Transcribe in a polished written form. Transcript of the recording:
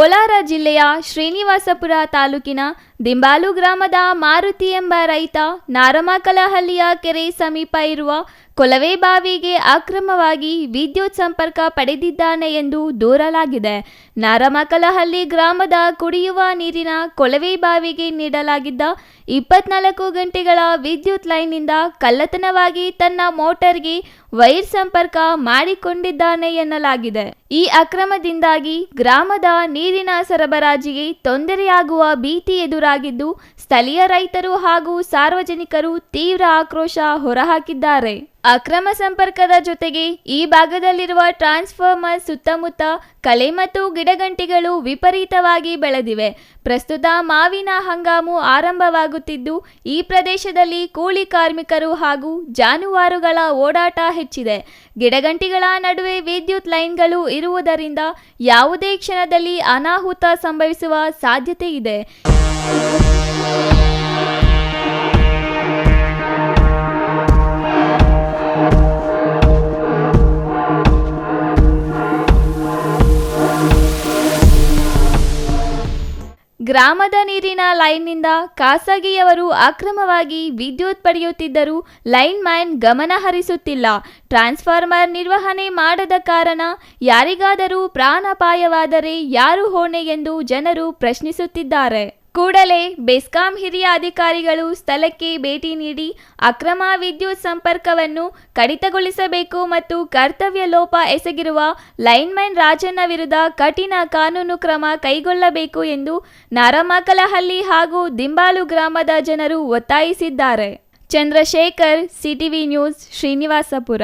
ಕೋಲಾರ ಜಿಲ್ಲೆಯ ಶ್ರೀನಿವಾಸಪುರ ತಾಲೂಕಿನ ದಿಂಬಾಲು ಗ್ರಾಮದ ಮಾರುತಿ ಎಂಬ ರೈತ ನಾರಮಕಲಹಳ್ಳಿಯ ಕೆರೆ ಸಮೀಪ ಇರುವ ಕೊಳವೆ ಬಾವಿಗೆ ಅಕ್ರಮವಾಗಿ ವಿದ್ಯುತ್ ಸಂಪರ್ಕ ಪಡೆದಿದ್ದಾನೆ ಎಂದು ದೂರಲಾಗಿದೆ. ನಾರಮಕಲಹಳ್ಳಿ ಗ್ರಾಮದ ಕುಡಿಯುವ ನೀರಿನ ಕೊಳವೆ ಬಾವಿಗೆ ನೀಡಲಾಗಿದ್ದ 24 ಗಂಟೆಗಳ ವಿದ್ಯುತ್ ಲೈನ್ನಿಂದ ಕಳ್ಳತನವಾಗಿ ತನ್ನ ಮೋಟಾರ್ಗೆ ವೈರ್ ಸಂಪರ್ಕ ಮಾಡಿಕೊಂಡಿದ್ದಾನೆ ಎನ್ನಲಾಗಿದೆ. ಈ ಅಕ್ರಮದಿಂದಾಗಿ ಗ್ರಾಮದ ನೀರಿನ ಸರಬರಾಜಿಗೆ ತೊಂದರೆಯಾಗುವ ಭೀತಿ ಎದುರಾಗಿದ್ದು, ಸ್ಥಳೀಯ ರೈತರು ಹಾಗೂ ಸಾರ್ವಜನಿಕರು ತೀವ್ರ ಆಕ್ರೋಶ ಹೊರಹಾಕಿದ್ದಾರೆ. ಅಕ್ರಮ ಸಂಪರ್ಕದ ಜೊತೆಗೆ ಈ ಭಾಗದಲ್ಲಿರುವ ಟ್ರಾನ್ಸ್ಫಾರ್ಮರ್ ಸುತ್ತಮುತ್ತ ಕಳೆ ಮತ್ತು ಗಿಡಗಂಟಿಗಳು ವಿಪರೀತವಾಗಿ ಬೆಳೆದಿವೆ. ಪ್ರಸ್ತುತ ಮಾವಿನ ಹಂಗಾಮು ಆರಂಭವಾಗುತ್ತಿದ್ದು, ಈ ಪ್ರದೇಶದಲ್ಲಿ ಕೂಲಿ ಕಾರ್ಮಿಕರು ಹಾಗೂ ಜಾನುವಾರುಗಳ ಓಡಾಟ ಹೆಚ್ಚಿದೆ. ಗಿಡಗಂಟಿಗಳ ನಡುವೆ ವಿದ್ಯುತ್ ಲೈನ್ಗಳು ಇರುವುದರಿಂದ ಯಾವುದೇ ಕ್ಷಣದಲ್ಲಿ ಅನಾಹುತ ಸಂಭವಿಸುವ ಸಾಧ್ಯತೆ ಇದೆ. ಗ್ರಾಮದ ನೀರಿನ ಲೈನ್ನಿಂದ ಖಾಸಗಿಯವರು ಅಕ್ರಮವಾಗಿ ವಿದ್ಯುತ್ ಪಡೆಯುತ್ತಿದ್ದರೂ ಲೈನ್ ಮ್ಯಾನ್ ಗಮನ ಹರಿಸುತ್ತಿಲ್ಲ. ಟ್ರಾನ್ಸ್ಫಾರ್ಮರ್ ನಿರ್ವಹಣೆ ಮಾಡದ ಕಾರಣ ಯಾರಿಗಾದರೂ ಪ್ರಾಣಾಪಾಯವಾದರೆ ಯಾರು ಹೊಣೆ ಎಂದು ಜನರು ಪ್ರಶ್ನಿಸುತ್ತಿದ್ದಾರೆ. ಕೂಡಲೇ ಬೆಸ್ಕಾಂ ಹಿರಿಯ ಅಧಿಕಾರಿಗಳು ಸ್ಥಳಕ್ಕೆ ಭೇಟಿ ನೀಡಿ ಅಕ್ರಮ ವಿದ್ಯುತ್ ಸಂಪರ್ಕವನ್ನು ಕಡಿತಗೊಳಿಸಬೇಕು ಮತ್ತು ಕರ್ತವ್ಯ ಲೋಪ ಎಸಗಿರುವ ಲೈನ್ಮನ್ ರಾಜಣ್ಣ ವಿರುದ್ಧ ಕಠಿಣ ಕಾನೂನು ಕ್ರಮ ಕೈಗೊಳ್ಳಬೇಕು ಎಂದು ನಾರಮಕಲಹಳ್ಳಿ ಹಾಗೂ ದಿಂಬಾಲು ಗ್ರಾಮದ ಜನರು ಒತ್ತಾಯಿಸಿದ್ದಾರೆ. Chandrashekar, CTV news, Srinivaspur.